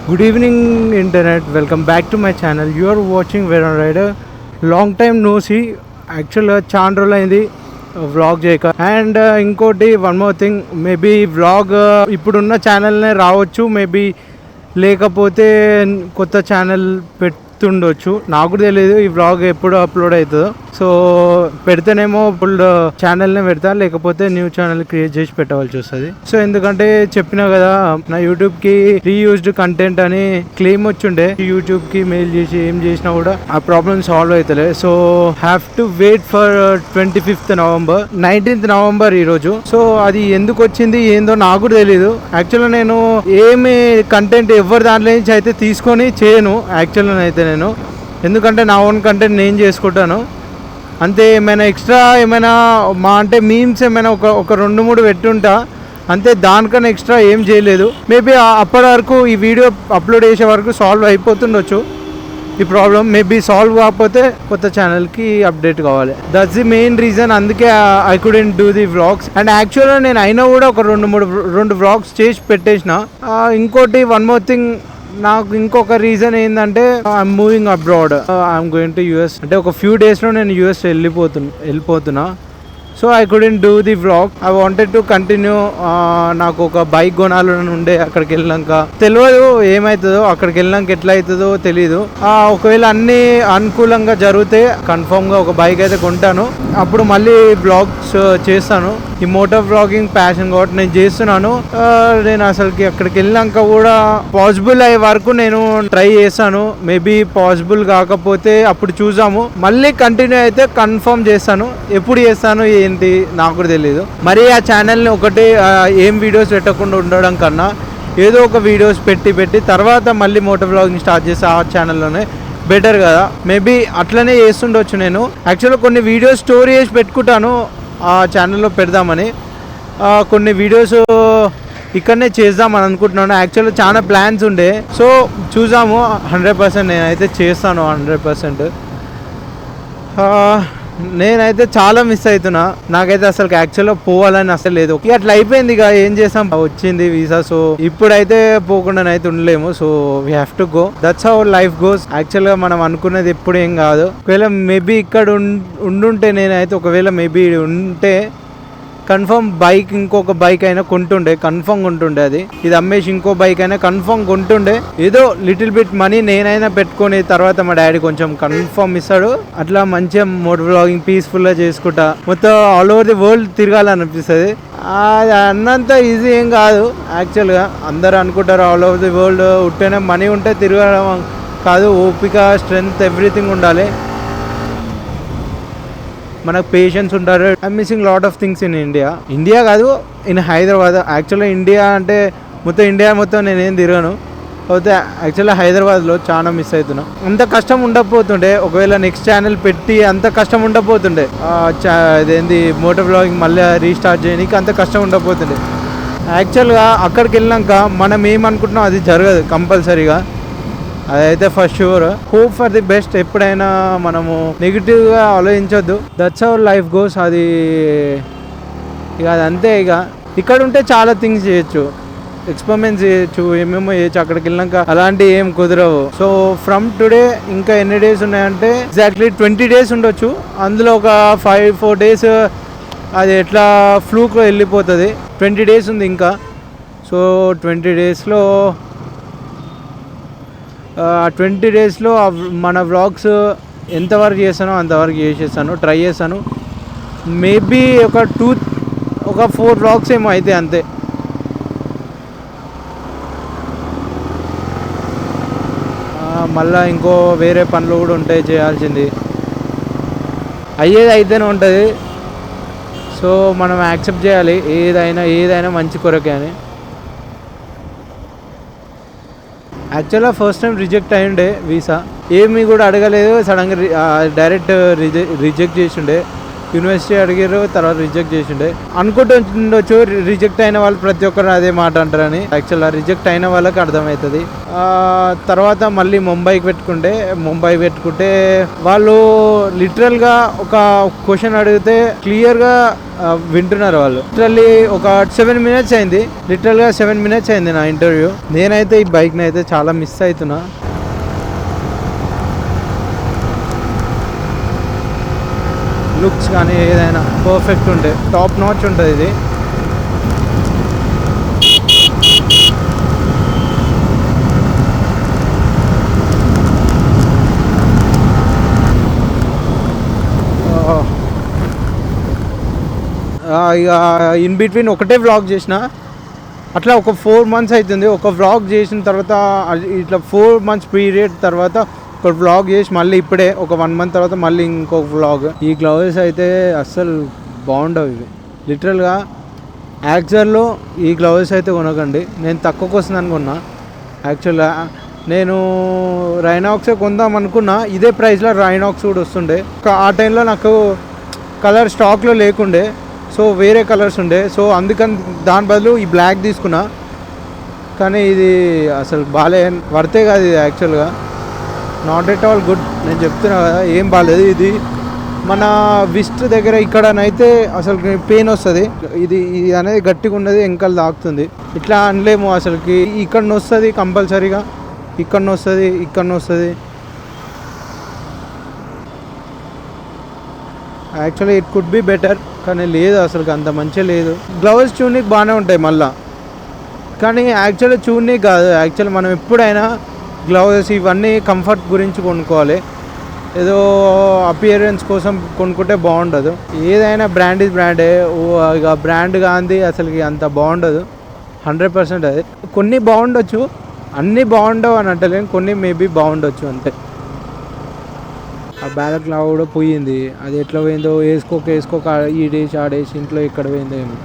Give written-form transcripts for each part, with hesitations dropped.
Good evening, internet. Welcome back to my channel. You are watching Veron Rider. Long time no see. Actually, చాలా రోజులు అయింది vlog చేయక. And ఇంకోటి one more thing, maybe vlog ఇప్పుడున్న ఛానల్నే రావచ్చు, maybe లేకపోతే కొత్త ఛానల్ పెడుతుండొచ్చు. నాకు కూడా తెలియదు ఈ వ్లాగ్ ఎప్పుడు అప్లోడ్ అవుతుందో. సో పెడితేనేమో ఫుల్ ఛానల్నే పెడతా, లేకపోతే న్యూ ఛానల్ క్రియేట్ చేసి పెట్టవలసి వస్తుంది. సో ఎందుకంటే చెప్పినా కదా, నా యూట్యూబ్కి రీయూజ్డ్ కంటెంట్ అని క్లెయిమ్ వచ్చిండే. యూట్యూబ్కి మెయిల్ చేసి ఏం చేసినా కూడా ఆ ప్రాబ్లమ్ సాల్వ్ అవుతలే. So have to wait for 25th November, 19th November ఈరోజు. సో అది ఎందుకు వచ్చింది ఏందో నాకు కూడా తెలీదు. యాక్చువల్గా నేను ఏమి కంటెంట్ ఎవరి దాంట్లో నుంచి అయితే తీసుకొని చేయను యాక్చువల్గా అయితే నేను, ఎందుకంటే నా ఓన్ కంటెంట్ నేను చేసుకుంటాను అంతే. ఏమైనా ఎక్స్ట్రా ఏమైనా అంటే మీమ్స్ ఏమైనా ఒక 2-3 పెట్టుంటా అంతే, దానికన్నా ఎక్స్ట్రా ఏం చేయలేదు. మేబీ అప్పటి వరకు ఈ వీడియో అప్లోడ్ చేసే వరకు సాల్వ్ అయిపోతుండొచ్చు ఈ ప్రాబ్లం. మేబీ సాల్వ్ కాకపోతే కొత్త ఛానల్కి అప్డేట్ కావాలి. That's the main reason. అందుకే I couldn't do the vlogs. And యాక్చువల్గా నేను అయినా కూడా ఒక 2 వ్లాగ్స్ చేసి పెట్టేసిన. ఇంకోటి వన్ మోర్ థింగ్, నాకు ఇంకొక రీజన్ ఏంటంటే I'm moving abroad. I'm going to US. అంటే ఒక ఫ్యూ డేస్లో నేను యూఎస్ వెళ్ళిపోతున్నా. So I couldn't do the vlog. I wanted to continue. నాకు ఒక బైక్ కొనాలని ఉండే. అక్కడికి వెళ్ళాక తెలియదు ఏమవుతుందో, అక్కడికి వెళ్ళాక ఎట్లా అవుతుందో తెలీదు. ఒకవేళ అన్ని అనుకూలంగా జరిగితే కన్ఫర్మ్గా ఒక బైక్ అయితే కొంటాను. అప్పుడు మళ్ళీ వ్లాగ్స్ చేస్తాను. ఈ మోటార్ వ్లాగింగ్ ప్యాషన్ కాబట్టి నేను చేస్తున్నాను. నేను అసలుకి అక్కడికి వెళ్ళాక కూడా పాసిబుల్ అయ్యే వరకు నేను ట్రై చేస్తాను. మేబీ పాసిబుల్ కాకపోతే అప్పుడు చూసాము. మళ్ళీ కంటిన్యూ అయితే కన్ఫర్మ్ చేస్తాను. ఎప్పుడు చేస్తాను ఏంటి నాకు కూడా తెలియదు. మరి ఆ ఛానల్ని ఒకటి ఏం వీడియోస్ పెట్టకుండా ఉండడం కన్నా ఏదో ఒక వీడియోస్ పెట్టి తర్వాత మళ్ళీ మోటార్ వ్లాగింగ్ స్టార్ట్ చేస్తే ఆ ఛానల్లోనే బెటర్ కదా. మేబీ అట్లనే చేస్తుండొచ్చు. నేను యాక్చువల్గా కొన్ని వీడియోస్ స్టోరీ చేసి పెట్టుకుంటాను ఆ ఛానల్లో పెడదామని. కొన్ని వీడియోస్ ఇక్కడనే చేద్దామని అనుకుంటున్నాను. యాక్చువల్గా చాలా ప్లాన్స్ ఉండే. సో చూసాము. 100% నేనైతే చేస్తాను. 100%. నేనైతే చాలా మిస్ అవుతున్నా. నాకైతే అసలు యాక్చువల్గా పోవాలని అసలు లేదు. అట్లా అయిపోయింది. ఇక ఏం చేసాం, వచ్చింది వీసా. సో ఇప్పుడైతే పోకుండానైతే ఉండలేము. So we have to go. That's how life goes. యాక్చువల్గా మనం అనుకున్నది ఎప్పుడు ఏం కాదు. ఒకవేళ మేబీ ఇక్కడ ఉండుంటే, నేనైతే ఒకవేళ మేబీ ఉంటే కన్ఫర్మ్ బైక్, ఇంకొక బైక్ అయినా కొంటుండే, కన్ఫర్మ్ కొంటుండే. అది ఇది అమ్మేసి ఇంకో బైక్ అయినా కన్ఫర్మ్ కొంటుండే. ఏదో లిటిల్ బిట్ మనీ నేనైనా పెట్టుకొని తర్వాత మా డాడీ కొంచెం కన్ఫర్మ్ ఇస్తాడు. అట్లా మంచిగా మోటార్ వ్లాగింగ్ పీస్ఫుల్గా చేసుకుంటా మొత్తం ఆల్ ఓవర్ ది వరల్డ్ తిరగాలనిపిస్తుంది. అది అన్నంత ఈజీ ఏం కాదు యాక్చువల్గా. అందరు అనుకుంటారు ఆల్ ఓవర్ ది వరల్డ్ ఉంటేనే మనీ ఉంటే తిరగడం కాదు. ఓపిక, స్ట్రెంగ్త్, ఎవ్రీథింగ్ ఉండాలి. మనకు పేషెన్స్ ఉంటారు. I'm missing lot of things in India కాదు, ఇన్ హైదరాబాద్. యాక్చువల్గా ఇండియా అంటే మొత్తం ఇండియా మొత్తం నేనేం తిరగను. అయితే యాక్చువల్గా హైదరాబాద్లో చాలా మిస్ అవుతున్నా. అంత కష్టం ఉండకపోతుండే ఒకవేళ నెక్స్ట్ ఛానల్ పెట్టి, అంత కష్టం ఉండకపోతుండే. అదేంది మోటార్ వ్లాగింగ్ మళ్ళీ రీస్టార్ట్ చేయడానికి అంత కష్టం ఉండకపోతుండే. యాక్చువల్గా అక్కడికి వెళ్ళాక మనం ఏమనుకుంటున్నాం అది జరగదు కంపల్సరీగా. అదైతే first sure. Hope for the best. ఎప్పుడైనా మనము నెగిటివ్గా ఆలోచించొద్దు. That's our life goes. అది ఇక అదంతే. ఇక ఇక్కడ ఉంటే చాలా థింగ్స్ చేయొచ్చు, ఎక్స్పెరిమెంట్స్ చేయొచ్చు, ఏమేమో చేయొచ్చు. అక్కడికి వెళ్ళాక అలాంటివి ఏం కుదరవు. సో ఫ్రమ్ టుడే ఇంకా ఎన్ని డేస్ ఉన్నాయంటే ఎగ్జాక్ట్లీ 20 days ఉండొచ్చు. అందులో ఒక 4 days అది ఎట్లా ఫ్లూక్లో వెళ్ళిపోతుంది. 20 days ఉంది ఇంకా. సో 20 daysలో 20 daysలో మన వ్లాగ్స్ ఎంతవరకు చేస్తానో అంతవరకు చేసేస్తాను, ట్రై చేస్తాను. మేబీ ఒక 4 వ్లాగ్స్ ఏమో అయితే అంతే. మళ్ళీ ఇంకో వేరే పనులు కూడా ఉంటాయి చేయాల్సింది. అయ్యేది అయితేనే ఉంటుంది. సో మనం యాక్సెప్ట్ చేయాలి. ఏదైనా మంచి కొరకే అని. యాక్చువల్గా ఫస్ట్ టైం రిజెక్ట్ అయ్యిండే వీసా. ఏమీ కూడా అడగలేదు, సడన్గా డైరెక్ట్ రిజెక్ట్ చేసిండే. యూనివర్సిటీ అడిగారు, తర్వాత రిజెక్ట్ చేసిండే. అనుకుంటుండొచ్చు రిజెక్ట్ అయిన వాళ్ళు ప్రతి ఒక్కరు అదే మాట అంటారని. యాక్చువల్గా రిజెక్ట్ అయిన వాళ్ళకి అర్థమవుతుంది. తర్వాత మళ్ళీ ముంబైకి పెట్టుకుంటే వాళ్ళు లిటరల్గా ఒక క్వశ్చన్ అడిగితే క్లియర్గా వింటున్నారు వాళ్ళు. లిటరల్లీ ఒక 7 minutes అయింది. లిటరల్గా 7 minutes అయింది నా ఇంటర్వ్యూ. నేనైతే ఈ బైక్ని అయితే చాలా మిస్ అవుతున్నా. లుక్స్ కానీ ఏదైనా పర్ఫెక్ట్ ఉంటే టాప్ నాచ్ ఉంటుంది ఇది. ఇక ఇన్ బిట్వీన్ ఒకటే వ్లాగ్ చేసిన, అట్లా ఒక 4 months అవుతుంది. ఒక వ్లాగ్ చేసిన తర్వాత ఇట్లా 4 months పీరియడ్ తర్వాత ఒక వ్లాగ్ చేసి మళ్ళీ ఇప్పుడే ఒక 1 month తర్వాత మళ్ళీ ఇంకొక వ్లాగ్. ఈ గ్లౌజెస్ అయితే అస్సలు బాగుండవు ఇవి. లిటరల్గా యాక్చువల్లో ఈ గ్లౌజెస్ అయితే కొనకండి. నేను తక్కువకి వస్తుందని కొన్నా. యాక్చువల్గా నేను రైనాక్సే కొందాం అనుకున్నా. ఇదే ప్రైస్లో రైనాక్స్ కూడా వస్తుండే. ఆ టైంలో నాకు కలర్ స్టాక్లో లేకుండే, సో వేరే కలర్స్ ఉండే. సో అందుకని దాని బదులు ఈ బ్లాక్ తీసుకున్నా. కానీ ఇది అసలు బాలే వర్తే కాదు ఇది. యాక్చువల్గా నాట్ ఎట్ ఆల్ గుడ్. నేను చెప్తున్నా కదా, ఏం బాగాలేదు. ఇది మన విస్ట్ దగ్గర ఇక్కడనైతే అసలు పెయిన్ వస్తుంది. ఇది అనేది గట్టిగా ఉన్నది, వెంకలు తాకుతుంది. ఇట్లా అనలేము అసలుకి. ఇక్కడ వస్తుంది కంపల్సరీగా, ఇక్కడ వస్తుంది. Actually it could be better, కానీ లేదు అసలు అంత మంచిగా లేదు. గ్లౌజ్ చూడనీకి బాగానే ఉంటాయి మళ్ళీ, కానీ యాక్చువల్లీ చూడనీకి కాదు. యాక్చువల్లీ మనం ఎప్పుడైనా గ్లౌజెస్ ఇవన్నీ కంఫర్ట్ గురించి కొనుక్కోవాలి. ఏదో అపియరెన్స్ కోసం కొనుక్కుంటే బాగుండదు. ఏదైనా బ్రాండ్ ఇస్ బ్రాండే. ఇక బ్రాండ్ కాంది అసలుకి అంత బాగుండదు 100%. అది కొన్ని బాగుండొచ్చు, అన్నీ బాగుండవు అని అంటలేను, కొన్ని మేబీ బాగుండొచ్చు అంతే. ఆ బ్యాలెట్ లా కూడా పోయింది. అది ఎట్లా పోయిందో వేసుకోక ఈడేసి ఆడేసి ఇంట్లో ఎక్కడ పోయిందో ఏమో.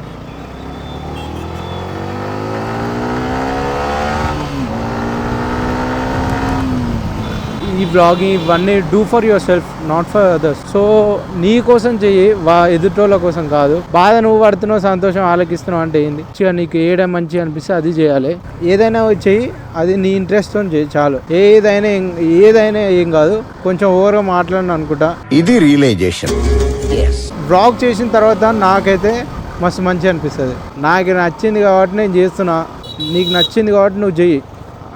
ఈ బ్లాగింగ్ ఇవన్నీ do for your self, not for others. So నీ కోసం చెయ్యి, ఎదుటోళ్ళ కోసం కాదు. బాధ నువ్వు పడుతున్నావు, సంతోషం ఆలకిస్తున్నావు అంటే ఏంది. నీకు ఏడా మంచిగా అనిపిస్తే అది చేయాలి. ఏదైనా చెయ్యి, అది నీ ఇంట్రెస్ట్తో చెయ్యి చాలు. ఏదైనా ఏం కాదు. కొంచెం ఓవర్గా మాట్లాడిన అనుకుంటా. ఇది రియలైజేషన్. బ్లాగ్ చేసిన తర్వాత నాకైతే మస్తు మంచిగా అనిపిస్తుంది. నాకు నచ్చింది కాబట్టి నేను చేస్తున్నా. నీకు నచ్చింది కాబట్టి నువ్వు చెయ్యి.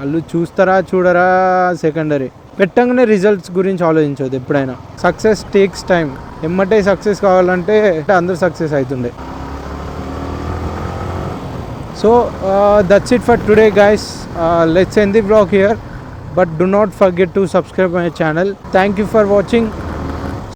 వాళ్ళు చూడరా సెకండరీ. పెట్టంగానే రిజల్ట్స్ గురించి ఆలోచించవద్దు ఎప్పుడైనా. Success takes time. ఎమ్మటే సక్సెస్ కావాలంటే అందరూ సక్సెస్ అవుతుండే. So that's it for today guys. Let's end the blog here, but do not forget to subscribe my channel. Thank you for watching.